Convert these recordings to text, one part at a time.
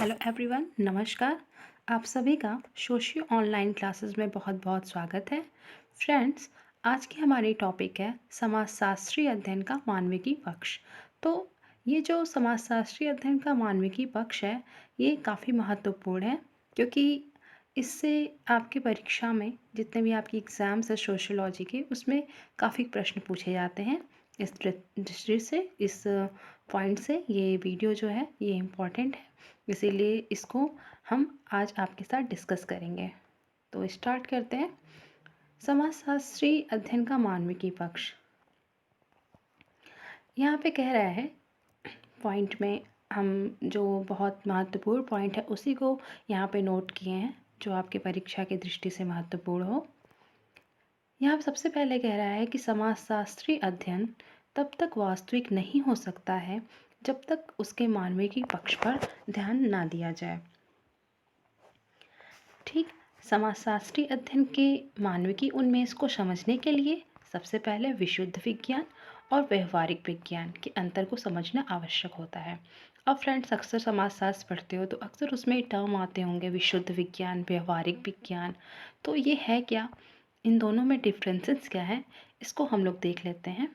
Hello everyone, नमस्कार। आप सभी का सोशियो ऑनलाइन क्लासेस में बहुत बहुत स्वागत है। फ्रेंड्स, आज की हमारी टॉपिक है समाजशास्त्री अध्ययन का मानविकी पक्ष। तो ये जो समाजशास्त्री अध्ययन का मानविकी पक्ष है, ये काफ़ी महत्वपूर्ण है क्योंकि इससे आपकी परीक्षा में जितने भी आपकी एग्ज़ाम्स है सोशियोलॉजी के, उसमें काफ़ी प्रश्न पूछे जाते हैं। इस दृष्टि से, इस पॉइंट से ये वीडियो जो है ये इम्पॉर्टेंट है, इसीलिए इसको हम आज आपके साथ डिस्कस करेंगे। तो स्टार्ट करते हैं। समाजशास्त्री अध्ययन का मानविकी पक्ष यहाँ पे कह रहा है, पॉइंट में हम जो बहुत महत्वपूर्ण पॉइंट है उसी को यहाँ पे नोट किए हैं, जो आपके परीक्षा की दृष्टि से महत्वपूर्ण हो। यहाँ पे सबसे पहले कह रहा है कि समाजशास्त्री अध्ययन तब तक वास्तविक नहीं हो सकता है जब तक उसके मानविकी पक्ष पर ध्यान ना दिया जाए। ठीक, समाजशास्त्री अध्ययन के मानविकी उन्मेष को समझने के लिए सबसे पहले विशुद्ध विज्ञान और व्यवहारिक विज्ञान के अंतर को समझना आवश्यक होता है। अब फ्रेंड्स, अक्सर समाजशास्त्र पढ़ते हो तो अक्सर उसमें टर्म आते होंगे विशुद्ध विज्ञान, व्यवहारिक विज्ञान। तो ये है क्या, इन दोनों में डिफरेंसेस क्या है, इसको हम लोग देख लेते हैं।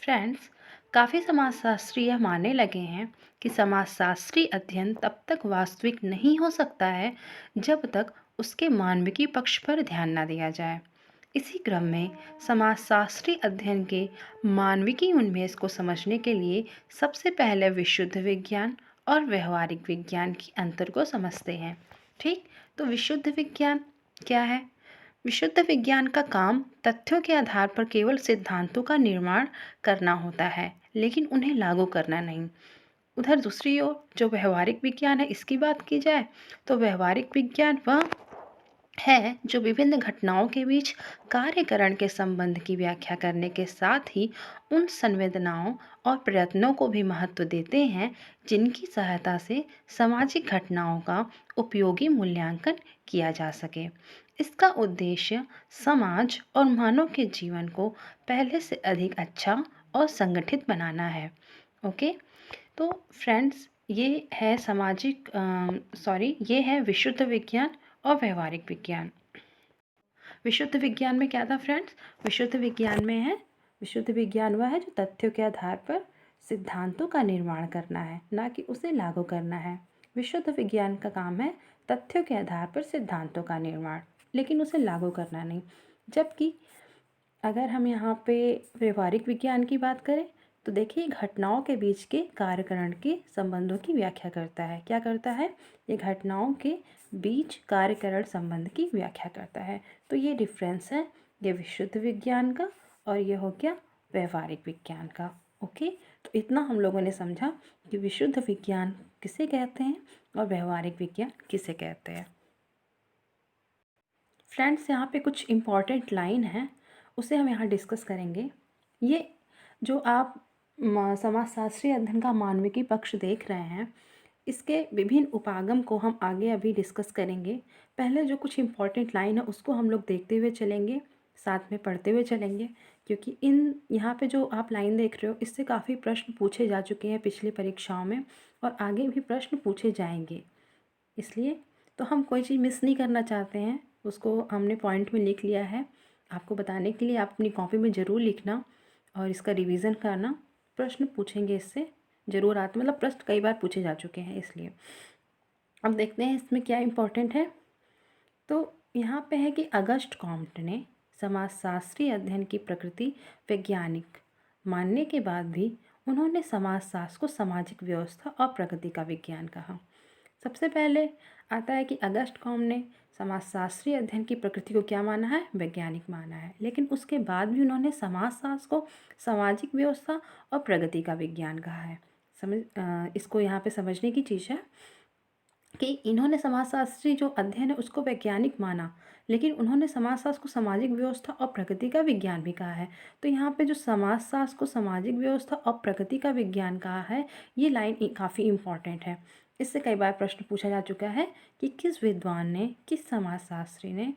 फ्रेंड्स, काफ़ी समाजशास्त्री यह मानने लगे हैं कि समाजशास्त्री अध्ययन तब तक वास्तविक नहीं हो सकता है जब तक उसके मानविकी पक्ष पर ध्यान न दिया जाए। इसी क्रम में समाजशास्त्री अध्ययन के मानविकी उन्मेष को समझने के लिए सबसे पहले विशुद्ध विज्ञान और व्यवहारिक विज्ञान के अंतर को समझते हैं। ठीक, तो विशुद्ध विज्ञान क्या है? विशुद्ध विज्ञान का काम तथ्यों के आधार पर केवल सिद्धांतों का निर्माण करना होता है, लेकिन उन्हें लागू करना नहीं। उधर दूसरी ओर जो व्यवहारिक विज्ञान है, इसकी बात की जाए तो व्यवहारिक विज्ञान वह है जो विभिन्न घटनाओं के बीच कार्यकरण के संबंध की व्याख्या करने के साथ ही उन संवेदनाओं और प्रयत्नों को भी महत्व देते हैं जिनकी सहायता से सामाजिक घटनाओं का उपयोगी मूल्यांकन किया जा सके। इसका उद्देश्य समाज और मानव के जीवन को पहले से अधिक अच्छा और संगठित बनाना है। ओके, तो फ्रेंड्स, ये है ये है विशुद्ध विज्ञान और व्यवहारिक विज्ञान। विशुद्ध विज्ञान में क्या था फ्रेंड्स? विशुद्ध विज्ञान में है, विशुद्ध विज्ञान वह है जो तथ्यों के आधार पर सिद्धांतों का निर्माण करना है, ना कि उसे लागू करना है। विशुद्ध विज्ञान का काम है तथ्यों के आधार पर सिद्धांतों का निर्माण, लेकिन उसे लागू करना नहीं। जबकि अगर हम यहाँ पे व्यवहारिक विज्ञान की बात करें तो देखिए, घटनाओं के बीच के कार्यकरण के संबंधों की व्याख्या करता है। क्या करता है? ये घटनाओं के बीच कार्यकरण संबंध की व्याख्या करता है। तो ये डिफरेंस है, ये विशुद्ध विज्ञान का और ये हो गया व्यवहारिक विज्ञान का। ओके, तो इतना हम लोगों ने समझा कि विशुद्ध विज्ञान किसे कहते हैं और व्यवहारिक विज्ञान किसे कहते हैं। फ्रेंड्स, यहाँ पे कुछ इम्पॉर्टेंट लाइन है, उसे हम यहाँ डिस्कस करेंगे। ये जो आप समाजशास्त्री अध्ययन का मानविकी पक्ष देख रहे हैं, इसके विभिन्न उपागम को हम आगे अभी डिस्कस करेंगे। पहले जो कुछ इम्पॉर्टेंट लाइन है उसको हम लोग देखते हुए चलेंगे, साथ में पढ़ते हुए चलेंगे, क्योंकि यहाँ पे जो आप लाइन देख रहे हो इससे काफ़ी प्रश्न पूछे जा चुके हैं पिछली परीक्षाओं में और आगे भी प्रश्न पूछे जाएंगे। इसलिए तो हम कोई चीज़ मिस नहीं करना चाहते हैं, उसको हमने पॉइंट में लिख लिया है आपको बताने के लिए। आप अपनी कॉपी में ज़रूर लिखना और इसका रिवीजन करना। प्रश्न पूछेंगे इससे ज़रूर आते, मतलब प्रश्न कई बार पूछे जा चुके हैं, इसलिए अब देखते हैं इसमें क्या इम्पोर्टेंट है। तो यहाँ पे है कि अगस्ट कॉम्ट ने समाजशास्त्री अध्ययन की प्रकृति वैज्ञानिक मानने के बाद भी उन्होंने समाजशास्त्र को सामाजिक व्यवस्था और प्रगति का विज्ञान कहा। सबसे पहले आता है कि अगस्ट कॉम्ट ने समाजशास्त्री अध्ययन की प्रकृति को क्या माना है? वैज्ञानिक माना है। लेकिन उसके बाद भी उन्होंने समाजशास्त्र को सामाजिक व्यवस्था और प्रगति का विज्ञान कहा है। इसको यहाँ पे समझने की चीज़ है कि इन्होंने समाजशास्त्री जो अध्ययन है उसको वैज्ञानिक माना, लेकिन उन्होंने समाजशास्त्र को सामाजिक व्यवस्था और प्रगति का विज्ञान भी कहा है। तो यहाँ पे जो समाजशास्त्र को सामाजिक व्यवस्था और प्रगति का विज्ञान कहा है, ये लाइन काफ़ी इम्पॉर्टेंट है। इससे कई बार प्रश्न पूछा जा चुका है कि किस विद्वान ने, किस समाजशास्त्री ने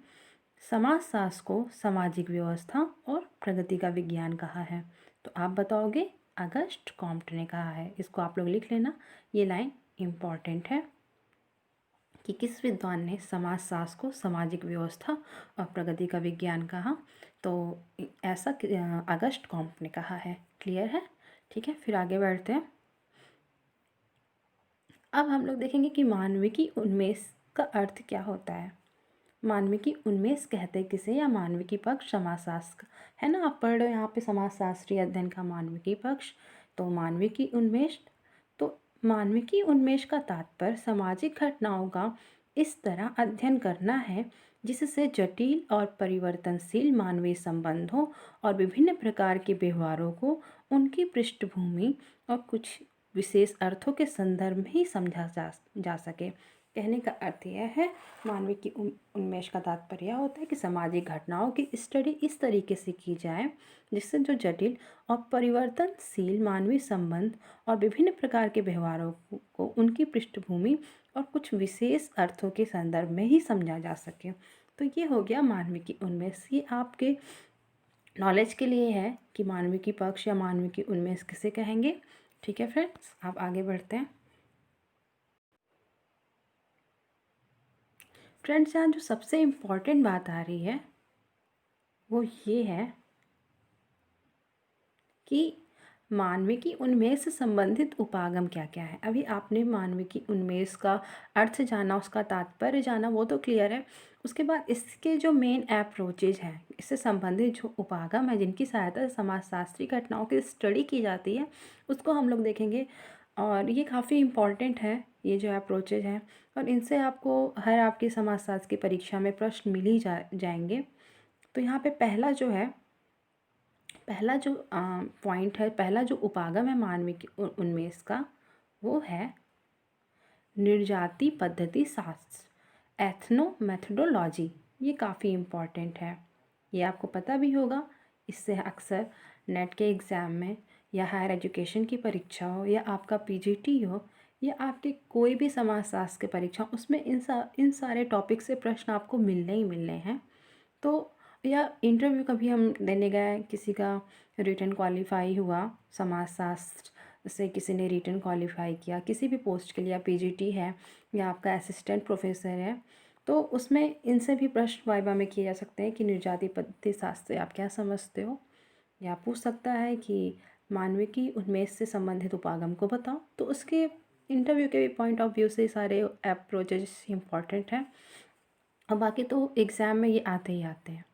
समाजशास्त्र को सामाजिक व्यवस्था और प्रगति का विज्ञान कहा है? तो आप बताओगे अगस्ट कॉम्ट ने कहा है। इसको आप लोग लिख लेना, ये लाइन इम्पॉर्टेंट है कि किस विद्वान ने समाजशास्त्र को सामाजिक व्यवस्था और प्रगति का विज्ञान कहा। तो ऐसा अगस्ट कॉम्ट ने कहा है। क्लियर है? ठीक है, फिर आगे बढ़ते हैं। अब हम लोग देखेंगे कि मानविकी उन्मेष का अर्थ क्या होता है। मानविकी उन्मेष कहते किसे, या मानविकी पक्ष समाजशास्त्र है ना। आप पढ़ रहे हो यहाँ पे समाजशास्त्रीय अध्ययन का मानविकी पक्ष, तो मानविकी उन्मेष। तो मानविकी उन्मेष का तात्पर्य सामाजिक घटनाओं का इस तरह अध्ययन करना है जिससे जटिल और परिवर्तनशील मानवीय संबंधों और विभिन्न प्रकार के व्यवहारों को उनकी पृष्ठभूमि और कुछ विशेष अर्थों के संदर्भ में ही समझा जा सके। कहने का अर्थ यह है, मानविकी उन्मेष का तात्पर्य यह होता है कि सामाजिक घटनाओं की स्टडी इस तरीके से की जाए जिससे जो जटिल और परिवर्तनशील मानवीय संबंध और विभिन्न प्रकार के व्यवहारों को उनकी पृष्ठभूमि और कुछ विशेष अर्थों के संदर्भ में ही समझा जा सके। तो ये हो गया मानविकी उन्मेष। ये आपके नॉलेज के लिए है कि मानविकी पक्ष या मानविकी उन्मेष किसे कहेंगे। ठीक है फ्रेंड्स, आप आगे बढ़ते हैं। फ्रेंड्स, यहाँ जो सबसे इम्पॉर्टेंट बात आ रही है वो ये है कि मानविकी उन्मेष से संबंधित उपागम क्या क्या है। अभी आपने मानविकी उन्मेष का अर्थ जाना, उसका तात्पर्य जाना, वो तो क्लियर है। उसके बाद इसके जो मेन अप्रोचेज हैं, इससे संबंधित जो उपागम है जिनकी सहायता से समाजशास्त्री घटनाओं की स्टडी की जाती है, उसको हम लोग देखेंगे। और ये काफ़ी इम्पॉर्टेंट है, ये जो अप्रोचेज हैं, और इनसे आपको हर आपकी समाजशास्त्र की परीक्षा में प्रश्न मिल ही जाएंगे। तो यहाँ पे पहला जो पॉइंट है, पहला जो उपागम है मानविकी उन्मेष का, वो है निर्जाति पद्धति शास्त्र, एथनो मेथडोलॉजी। ये काफ़ी इम्पॉर्टेंट है, ये आपको पता भी होगा। इससे अक्सर नेट के एग्ज़ाम में या हायर एजुकेशन की परीक्षा हो या आपका पीजीटी हो या आपके कोई भी समाजशास्त्र की परीक्षा, उसमें इन सारे टॉपिक से प्रश्न आपको मिलने ही मिलने हैं। तो या इंटरव्यू कभी हम देने गए, किसी का रिटन क्वालिफाई हुआ, समाजशास्त्र से किसी ने रिटन क्वालिफाई किया किसी भी पोस्ट के लिए, या पीजीटी है या आपका असिस्टेंट प्रोफेसर है, तो उसमें इनसे भी प्रश्न वाइवा में किए जा सकते हैं कि निर्जाति पद्धति शास्त्र से आप क्या समझते हो। या पूछ सकता है कि मानविकी उन्मेष से संबंधित उपागम को बताओ। तो उसके इंटरव्यू के पॉइंट ऑफ व्यू से सारे अप्रोचेस इंपॉर्टेंट हैं, और बाकी तो एग्ज़ाम में ये आते ही आते हैं।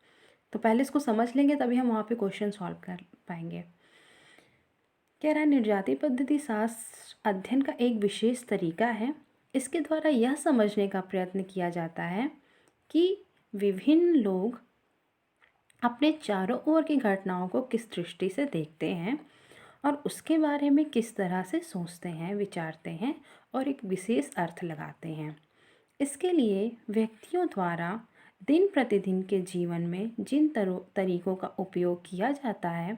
तो पहले इसको समझ लेंगे तभी हम वहाँ पे क्वेश्चन सॉल्व कर पाएंगे। कह रहा है निर्जाति पद्धति शास्त्र अध्ययन का एक विशेष तरीका है। इसके द्वारा यह समझने का प्रयत्न किया जाता है कि विभिन्न लोग अपने चारों ओर की घटनाओं को किस दृष्टि से देखते हैं और उसके बारे में किस तरह से सोचते हैं, विचारते हैं और एक विशेष अर्थ लगाते हैं। इसके लिए व्यक्तियों द्वारा दिन प्रतिदिन के जीवन में जिन तरीकों का उपयोग किया जाता है,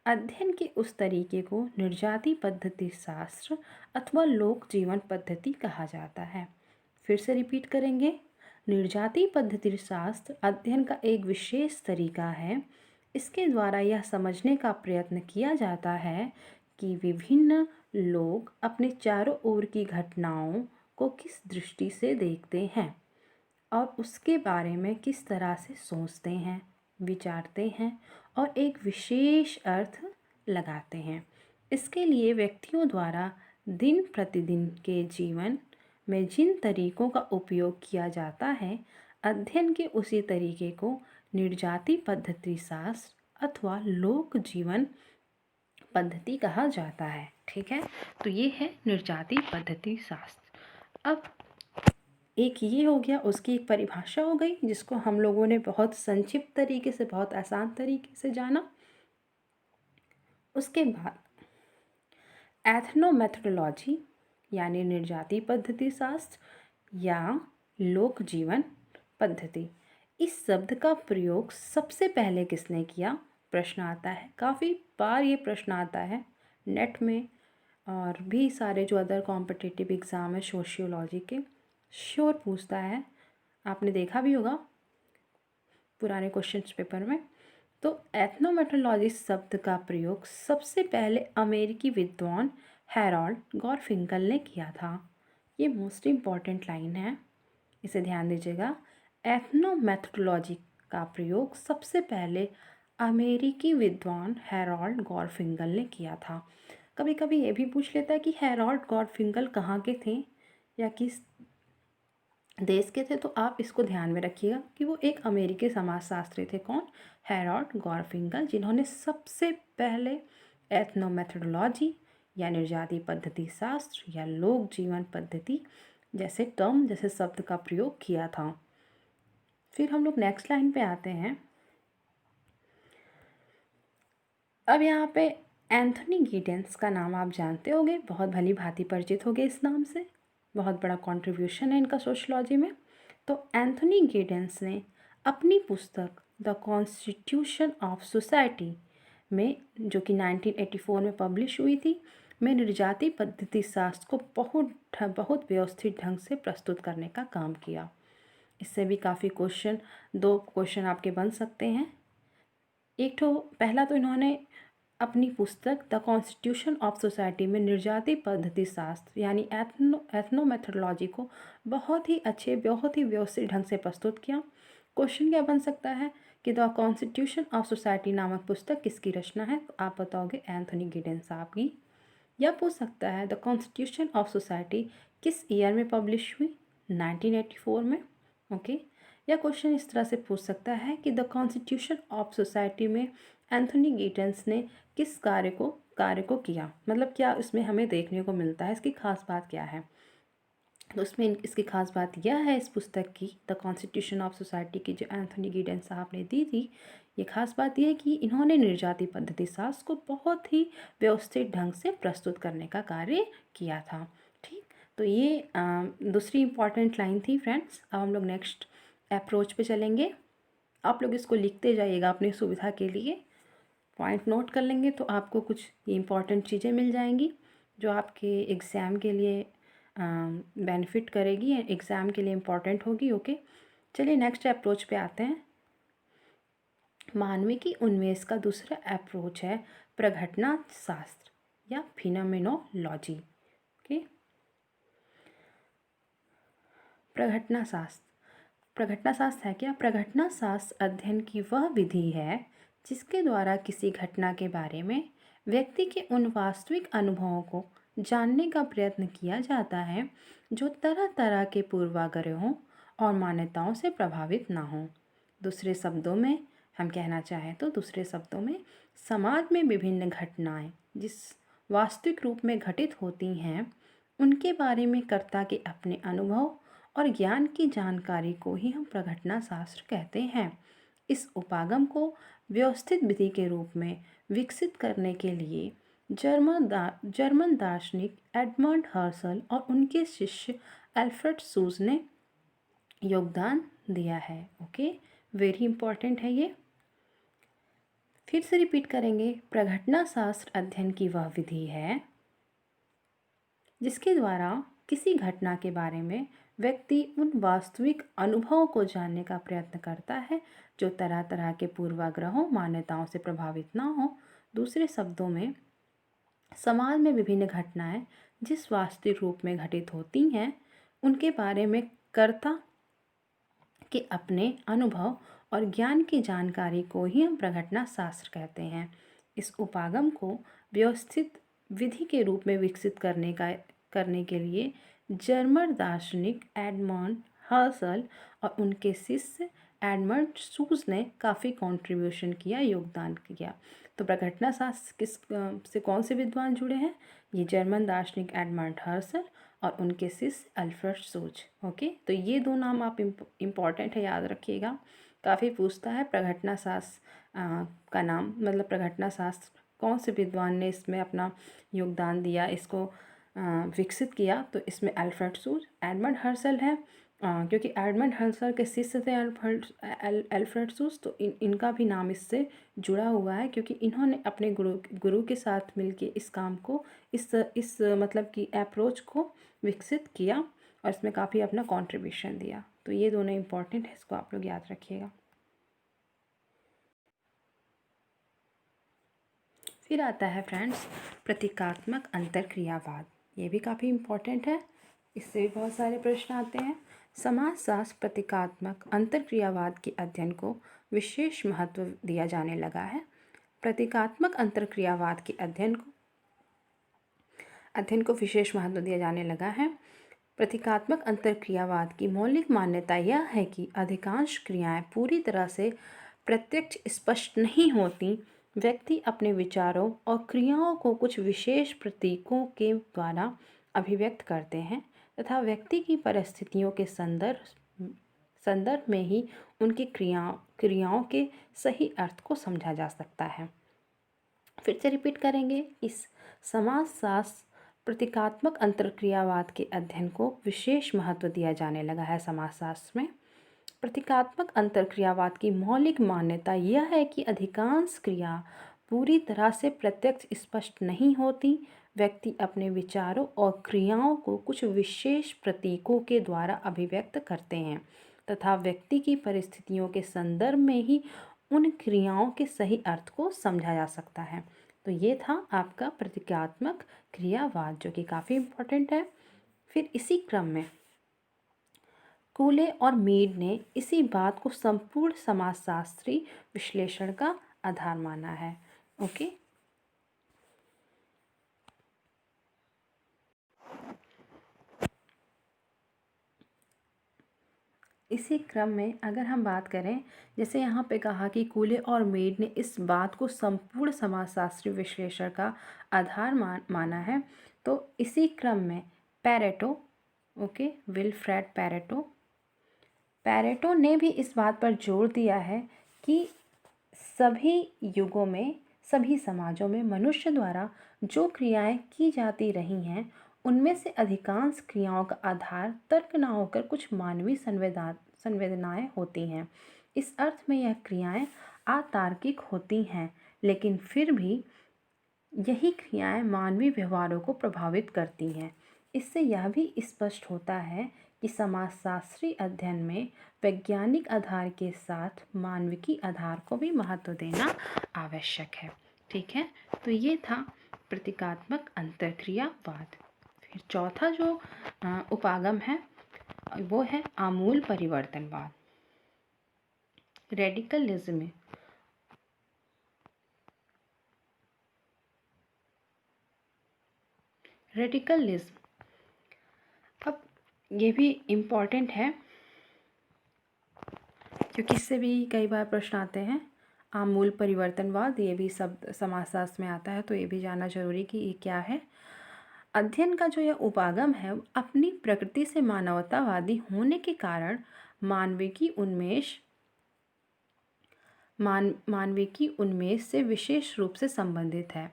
अध्ययन के उस तरीके को निर्जाति पद्धति शास्त्र अथवा लोक जीवन पद्धति कहा जाता है। फिर से रिपीट करेंगे, निर्जाति पद्धति शास्त्र अध्ययन का एक विशेष तरीका है। इसके द्वारा यह समझने का प्रयत्न किया जाता है कि विभिन्न लोग अपने चारों ओर की घटनाओं को किस दृष्टि से देखते हैं और उसके बारे में किस तरह से सोचते हैं, विचारते हैं और एक विशेष अर्थ लगाते हैं। इसके लिए व्यक्तियों द्वारा दिन प्रतिदिन के जीवन में जिन तरीकों का उपयोग किया जाता है, अध्ययन के उसी तरीके को निर्जाति पद्धति शास्त्र अथवा लोक जीवन पद्धति कहा जाता है। ठीक है, तो ये है निर्जाति पद्धति शास्त्र। अब एक ये हो गया, उसकी एक परिभाषा हो गई जिसको हम लोगों ने बहुत संक्षिप्त तरीके से, बहुत आसान तरीके से जाना। उसके बाद एथनोमेथोडोलॉजी यानी निर्जाति पद्धति शास्त्र या लोक जीवन पद्धति, इस शब्द का प्रयोग सबसे पहले किसने किया, प्रश्न आता है। काफ़ी बार ये प्रश्न आता है नेट में और भी सारे जो अदर कॉम्पिटिटिव एग्ज़ाम है सोशियोलॉजी के, श्योर पूछता है, आपने देखा भी होगा पुराने क्वेश्चन पेपर में। तो एथनोमेट्रोलॉजी शब्द का प्रयोग सबसे पहले अमेरिकी विद्वान हैरोल्ड गॉरफिंकल ने किया था। ये मोस्ट इम्पॉर्टेंट लाइन है, इसे ध्यान दीजिएगा। एथनोमेट्रोलॉजी का प्रयोग सबसे पहले अमेरिकी विद्वान हैरोल्ड गॉरफिंकल ने किया था। कभी कभी ये भी पूछ लेता है कि हैरोल्ड गॉरफिंकल कहाँ के थे या किस देश के थे, तो आप इसको ध्यान में रखिएगा कि वो एक अमेरिकी समाजशास्त्री थे। कौन? हैरोल्ड गॉरफिंकल, जिन्होंने सबसे पहले एथनोमेथोडोलॉजी या निर्जाति पद्धति शास्त्र या लोक जीवन पद्धति जैसे शब्द का प्रयोग किया था। फिर हम लोग नेक्स्ट लाइन पे आते हैं। अब यहाँ पे एंथनी गिडेंस का नाम आप जानते होंगे, बहुत भली भांति परिचित होंगे इस नाम से। बहुत बड़ा कंट्रीब्यूशन है इनका सोशलॉजी में। तो एंथनी गिडेंस ने अपनी पुस्तक द कॉन्स्टिट्यूशन ऑफ सोसाइटी में, जो कि 1984 में पब्लिश हुई थी, में निर्जाति पद्धति शास्त्र को बहुत व्यवस्थित ढंग से प्रस्तुत करने का काम किया। इससे भी काफ़ी दो क्वेश्चन आपके बन सकते हैं। एक तो पहला तो इन्होंने अपनी पुस्तक द कॉन्स्टिट्यूशन ऑफ सोसाइटी में निर्जाति पद्धति शास्त्र यानी एथनोमेथोडोलॉजी को बहुत ही व्यवस्थित ढंग से प्रस्तुत किया। क्वेश्चन क्या बन सकता है कि द कॉन्स्टिट्यूशन ऑफ सोसाइटी नामक पुस्तक किसकी रचना है? तो आप बताओगे एंथनी गिडेंस साहब की। या पूछ सकता है द कॉन्स्टिट्यूशन ऑफ सोसाइटी किस ईयर में पब्लिश हुई? 1984 में। ओके। या क्वेश्चन इस तरह से पूछ सकता है कि द कॉन्स्टिट्यूशन ऑफ सोसाइटी में एंथनी गिडेंस ने किस कार्य को किया, मतलब क्या इसमें हमें देखने को मिलता है, इसकी खास बात क्या है? तो उसमें इसकी खास बात यह है इस पुस्तक की, द कॉन्स्टिट्यूशन ऑफ सोसाइटी की, जो एंथनी गिडेंस साहब ने दी थी, ये खास बात यह है कि इन्होंने निर्जाति पद्धति शास्त्र को बहुत ही व्यवस्थित ढंग से प्रस्तुत करने का कार्य किया था। ठीक, तो ये दूसरी इम्पॉर्टेंट लाइन थी फ्रेंड्स। अब हम लोग नेक्स्ट अप्रोच पे चलेंगे। आप लोग इसको लिखते जाइएगा अपनी सुविधा के लिए, पॉइंट नोट कर लेंगे तो आपको कुछ इम्पॉर्टेंट चीज़ें मिल जाएंगी जो आपके एग्ज़ाम के लिए बेनिफिट करेगी, एग्ज़ाम के लिए इम्पॉर्टेंट होगी। ओके, चलिए नेक्स्ट अप्रोच पे आते हैं। मानविकी उन्मेष का दूसरा अप्रोच है प्रघटना शास्त्र या फिनोमेनोलॉजी। ओके, प्रघटना शास्त्र। प्रघटना शास्त्र है क्या? प्रघटना शास्त्र अध्ययन की वह विधि है जिसके द्वारा किसी घटना के बारे में व्यक्ति के उन वास्तविक अनुभवों को जानने का प्रयत्न किया जाता है जो तरह तरह के पूर्वाग्रहों और मान्यताओं से प्रभावित ना हों। दूसरे शब्दों में हम कहना चाहें तो समाज में विभिन्न घटनाएं जिस वास्तविक रूप में घटित होती हैं उनके बारे में कर्ता के अपने अनुभव और ज्ञान की जानकारी को ही हम प्रघटना शास्त्र कहते हैं। इस उपागम को व्यवस्थित विधि के रूप में विकसित करने के लिए जर्मन दार्शनिक एडमंड हर्सल और उनके शिष्य अल्फ्रेड सूज ने योगदान दिया है। ओके, वेरी इंपॉर्टेंट है ये। फिर से रिपीट करेंगे। प्रघटना शास्त्र अध्ययन की वह विधि है जिसके द्वारा किसी घटना के बारे में व्यक्ति उन वास्तविक अनुभवों को जानने का प्रयत्न करता है जो तरह तरह के पूर्वाग्रहों मान्यताओं से प्रभावित ना हो। दूसरे शब्दों में, समाज में विभिन्न घटनाएं जिस वास्तविक रूप में घटित होती हैं उनके बारे में कर्ता के अपने अनुभव और ज्ञान की जानकारी को ही हम प्रघटना शास्त्र कहते हैं। इस उपागम को व्यवस्थित विधि के रूप में विकसित करने के लिए जर्मन दार्शनिक एडमंड हर्सल और उनके शिष्य एडमंड सूज ने काफ़ी कंट्रीब्यूशन किया, योगदान किया। तो प्रघटना शास्त्र से कौन से विद्वान जुड़े हैं? ये जर्मन दार्शनिक एडमंड हर्सल और उनके शिष्य अल्फ्रेड सूज। ओके, तो ये दो नाम आप इम्पॉर्टेंट है, याद रखिएगा। काफ़ी पूछता है प्रघटना शास्त्र का नाम, मतलब प्रघटना शास्त्र कौन से विद्वान ने इसमें अपना योगदान दिया, इसको विकसित किया। तो इसमें अल्फ्रेड सूज, एडमंड हर्सल है, क्योंकि एडमंड हर्सल के शिष्य थे अल्फ्रेड सूज, तो इनका भी नाम इससे जुड़ा हुआ है क्योंकि इन्होंने अपने गुरु के साथ मिलके इस काम को इस मतलब कि अप्रोच को विकसित किया और इसमें काफ़ी अपना कंट्रीब्यूशन दिया। तो ये दोनों इम्पॉर्टेंट है, इसको आप लोग याद रखिएगा। फिर आता है फ्रेंड्स प्रतीकात्मक अंतर्क्रियावाद। ये भी काफ़ी इम्पोर्टेंट है, इससे भी बहुत सारे प्रश्न आते हैं। समाजशास्त्र प्रतीकात्मक अंतर्क्रियावाद के अध्ययन को विशेष महत्व दिया जाने लगा है। प्रतीकात्मक अंतर्क्रियावाद के अध्ययन को विशेष महत्व दिया जाने लगा है। प्रतीकात्मक अंतर्क्रियावाद की मौलिक मान्यता यह है कि अधिकांश क्रियाएं पूरी तरह से प्रत्यक्ष स्पष्ट नहीं होती। व्यक्ति अपने विचारों और क्रियाओं को कुछ विशेष प्रतीकों के द्वारा अभिव्यक्त करते हैं तथा व्यक्ति की परिस्थितियों के संदर्भ में ही उनकी क्रियाओं के सही अर्थ को समझा जा सकता है। फिर से रिपीट करेंगे। इस समाजशास्त्र प्रतीकात्मक अंतर्क्रियावाद के अध्ययन को विशेष महत्व दिया जाने लगा है। समाजशास्त्र में प्रतीकात्मक अंतर्क्रियावाद की मौलिक मान्यता यह है कि अधिकांश क्रिया पूरी तरह से प्रत्यक्ष स्पष्ट नहीं होती। व्यक्ति अपने विचारों और क्रियाओं को कुछ विशेष प्रतीकों के द्वारा अभिव्यक्त करते हैं तथा व्यक्ति की परिस्थितियों के संदर्भ में ही उन क्रियाओं के सही अर्थ को समझा जा सकता है। तो ये था आपका प्रतीकात्मक क्रियावाद, जो कि काफ़ी इम्पोर्टेंट है। फिर इसी क्रम में कूले और मीड ने इसी बात को संपूर्ण समाजशास्त्री विश्लेषण का आधार माना है। ओके, इसी क्रम में अगर हम बात करें, जैसे यहाँ पे कहा कि कूले और मीड ने इस बात को संपूर्ण समाजशास्त्री विश्लेषण का आधार माना है, तो इसी क्रम में पैरेटो, ओके, विल्फ्रेड पैरेटो ने भी इस बात पर जोर दिया है कि सभी युगों में, सभी समाजों में मनुष्य द्वारा जो क्रियाएं की जाती रही हैं उनमें से अधिकांश क्रियाओं का आधार तर्क न होकर कुछ मानवीय संवेदनाएं होती हैं। इस अर्थ में यह क्रियाएं अतार्किक होती हैं, लेकिन फिर भी यही क्रियाएं मानवीय व्यवहारों को प्रभावित करती हैं। इससे यह भी स्पष्ट होता है कि समाजशास्त्री अध्ययन में वैज्ञानिक आधार के साथ मानविकी आधार को भी महत्व देना आवश्यक है। ठीक है, तो ये था प्रतीकात्मक अंतर्क्रियावाद। फिर चौथा जो उपागम है वो है आमूल परिवर्तनवाद, रेडिकलिज्म। अब ये भी इम्पॉर्टेंट है क्योंकि इससे भी कई बार प्रश्न आते हैं। आमूल परिवर्तनवाद, ये भी शब्द समाजशास्त्र में आता है, तो ये भी जानना जरूरी कि ये क्या है। अध्ययन का जो यह उपागम है अपनी प्रकृति से मानवतावादी होने के कारण मानविकी उन्मेष से विशेष रूप से संबंधित है।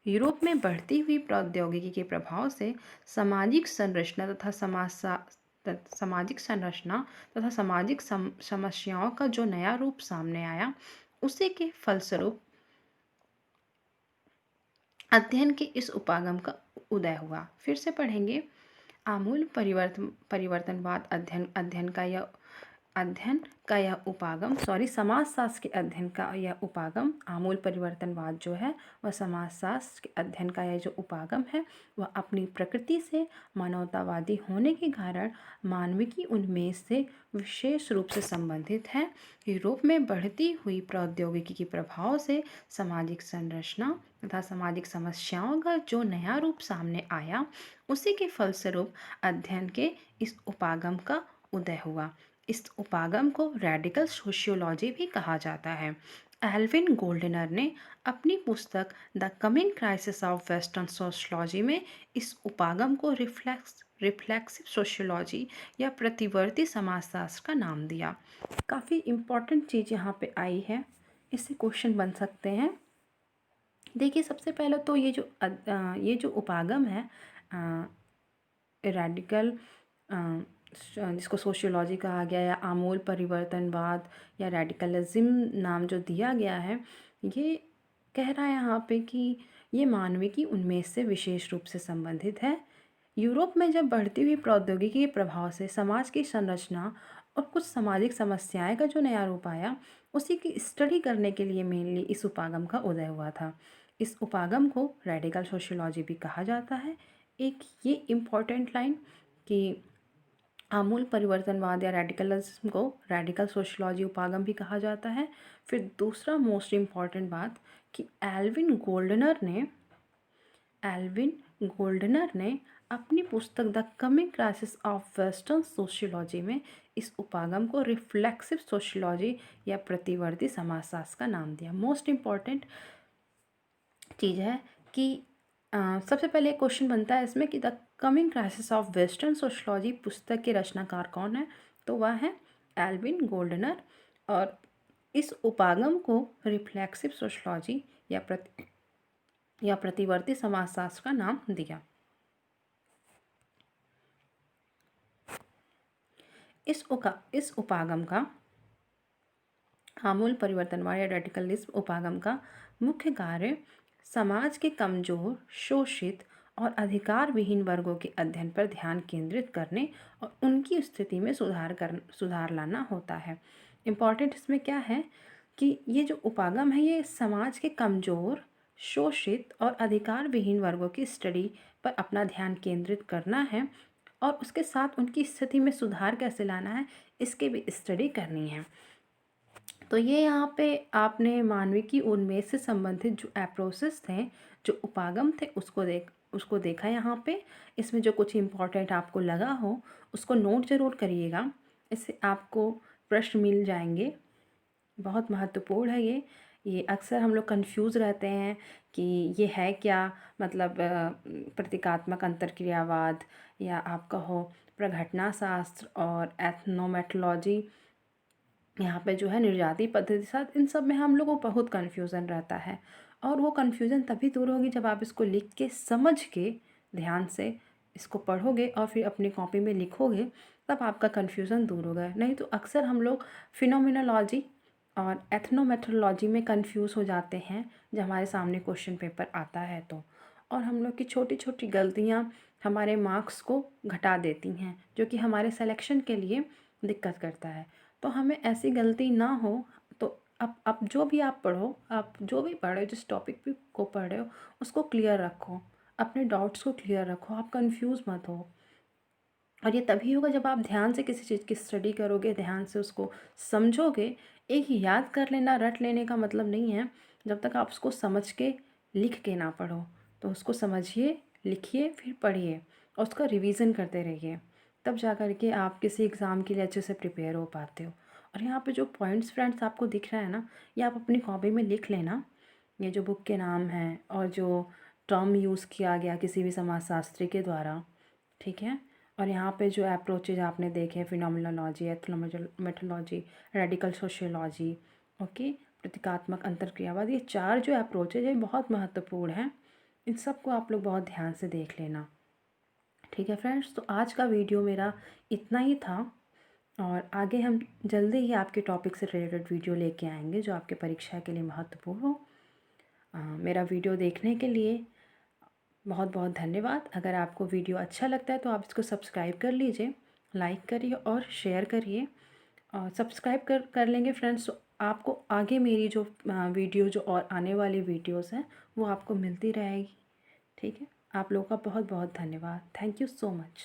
यूरोप में बढ़ती हुई प्रौद्योगिकी के प्रभाव से सामाजिक संरचना तथा सामाजिक समस्याओं का जो नया रूप सामने आया, उसी के फलस्वरूप अध्ययन के इस उपागम का उदय हुआ। फिर से पढ़ेंगे। आमूल परिवर्तनवाद समाजशास्त्र के अध्ययन का यह उपागम, आमूल परिवर्तनवाद जो है वह समाजशास्त्र के अध्ययन का यह जो उपागम है वह अपनी प्रकृति से मानवतावादी होने के कारण मानविकी उन्मेष से विशेष रूप से संबंधित है। यूरोप में बढ़ती हुई प्रौद्योगिकी के प्रभाव से सामाजिक संरचना तथा सामाजिक समस्याओं का जो नया रूप सामने आया, उसी के फलस्वरूप अध्ययन के इस उपागम का उदय हुआ। इस उपागम को रेडिकल सोशियोलॉजी भी कहा जाता है। एल्विन गोल्डनर ने अपनी पुस्तक the coming crisis of western sociology में इस उपागम को रिफ्लेक्सिव सोशियोलॉजी या प्रतिवर्ती समाजशास्त्र का नाम दिया। काफ़ी इम्पॉर्टेंट चीज़ यहाँ पे आई है, इससे क्वेश्चन बन सकते हैं। देखिए, सबसे पहले तो ये जो उपागम है रेडिकल, जिसको सोशियोलॉजी कहा गया या आमूल परिवर्तनवाद या रेडिकलिज्म नाम जो दिया गया है, ये कह रहा है यहाँ पे कि ये मानविकी उन्मेष से विशेष रूप से संबंधित है। यूरोप में जब बढ़ती हुई प्रौद्योगिकी के प्रभाव से समाज की संरचना और कुछ सामाजिक समस्याएं का जो नया रूप आया, उसी की स्टडी करने के लिए मेनली इस उपागम का उदय हुआ था। इस उपागम को रेडिकल सोशियोलॉजी भी कहा जाता है। एक ये इम्पॉर्टेंट लाइन कि आमूल परिवर्तनवाद या रेडिकलिज्म को रेडिकल सोशियोलॉजी उपागम भी कहा जाता है। फिर दूसरा मोस्ट इम्पॉर्टेंट बात कि एल्विन गोल्डनर ने अपनी पुस्तक the coming crisis of western sociology में इस उपागम को रिफ्लेक्सिव सोशियोलॉजी या प्रतिवर्ती समाजशास्त्र का नाम दिया। मोस्ट इम्पॉर्टेंट चीज़ है कि सबसे पहले एक क्वेश्चन बनता है इसमें कि the coming crisis of western sociology पुस्तक के रचनाकार कौन है, तो वह है एल्विन गोल्डनर। और इस उपागम को रिफ्लेक्सिव सोशियोलॉजी या प्रतिवर्ती समाजशास्त्र का नाम दिया। इस उपागम का आमूल परिवर्तनवाद या रेडिकलिज्म उपागम का मुख्य कार्य समाज के कमजोर, शोषित और अधिकार विहीन वर्गों के अध्ययन पर ध्यान केंद्रित करने और उनकी स्थिति में सुधार लाना होता है। इम्पॉर्टेंट इसमें क्या है कि ये जो उपागम है ये समाज के कमजोर, शोषित और अधिकार विहीन वर्गों की स्टडी पर अपना ध्यान केंद्रित करना है और उसके साथ उनकी स्थिति में सुधार कैसे लाना है इसकी भी स्टडी करनी है। तो ये यहाँ पे आपने मानविकी उन्मेष से संबंधित जो अप्रोचेस थे, जो उपागम थे, उसको देखा यहाँ पे। इसमें जो कुछ इम्पोर्टेंट आपको लगा हो उसको नोट ज़रूर करिएगा, इससे आपको प्रश्न मिल जाएंगे। बहुत महत्वपूर्ण है ये अक्सर हम लोग कंफ्यूज रहते हैं कि ये है क्या, मतलब प्रतीकात्मक अंतर्क्रियावाद या आप कहो प्रघटना शास्त्र और एथनोमेटोलॉजी, यहाँ पे जो है निर्जाति पद्धति साथ, इन सब में हम लोगों को बहुत कन्फ्यूज़न रहता है। और वो कन्फ्यूज़न तभी दूर होगी जब आप इसको लिख के समझ के ध्यान से इसको पढ़ोगे और फिर अपनी कॉपी में लिखोगे, तब आपका कन्फ्यूज़न दूर होगा। नहीं तो अक्सर हम लोग फिनोमिनोलॉजी और एथनोमेट्रोलॉजी में कंफ्यूज हो जाते हैं जब हमारे सामने क्वेश्चन पेपर आता है तो। और हम लोग की छोटी छोटी गलतियाँ हमारे मार्क्स को घटा देती हैं, जो कि हमारे सिलेक्शन के लिए दिक्कत करता है। तो हमें ऐसी गलती ना हो। तो अब जो भी आप पढ़ो, आप जो भी पढ़ रहे हो, जिस टॉपिक भी को पढ़ रहे हो उसको क्लियर रखो, अपने डाउट्स को क्लियर रखो, आप कंफ्यूज मत हो। और ये तभी होगा जब आप ध्यान से किसी चीज़ की स्टडी करोगे, ध्यान से उसको समझोगे। एक याद कर लेना, रट लेने का मतलब नहीं है। जब तक आप उसको समझ के लिख के ना पढ़ो, तो उसको समझिए, लिखिए, फिर पढ़िए और उसका रिवीजन करते रहिए, तब जा कर के आप किसी एग्ज़ाम के लिए अच्छे से प्रिपेयर हो पाते हो। और यहाँ पे जो पॉइंट्स फ्रेंड्स आपको दिख रहा है ना, ये आप अपनी कॉपी में लिख लेना। ये जो बुक के नाम हैं और जो टर्म यूज़ किया गया किसी भी समाजशास्त्री के द्वारा, ठीक है। और यहाँ पे जो अप्रोचेज आपने देखे, फिनोमिनोलॉजी, एथनोमेटोलॉजी, रेडिकल सोशियोलॉजी, ओके, प्रतीकात्मक अंतर्क्रियावाद, ये चार जो अप्रोचेज है बहुत महत्वपूर्ण हैं। इन सबको आप लोग बहुत ध्यान से देख लेना, ठीक है फ्रेंड्स। तो आज का वीडियो मेरा इतना ही था और आगे हम जल्दी ही आपके टॉपिक से रिलेटेड वीडियो लेके आएंगे जो आपके परीक्षा के लिए महत्वपूर्ण हो। मेरा वीडियो देखने के लिए बहुत बहुत धन्यवाद। अगर आपको वीडियो अच्छा लगता है तो आप इसको सब्सक्राइब कर लीजिए, लाइक करिए और शेयर करिए। और सब्सक्राइब कर लेंगे फ्रेंड्स तो आपको आगे मेरी जो वीडियो जो और आने वाली वीडियोस हैं वो आपको मिलती रहेगी, ठीक है। आप लोगों का बहुत बहुत धन्यवाद। Thank you so much.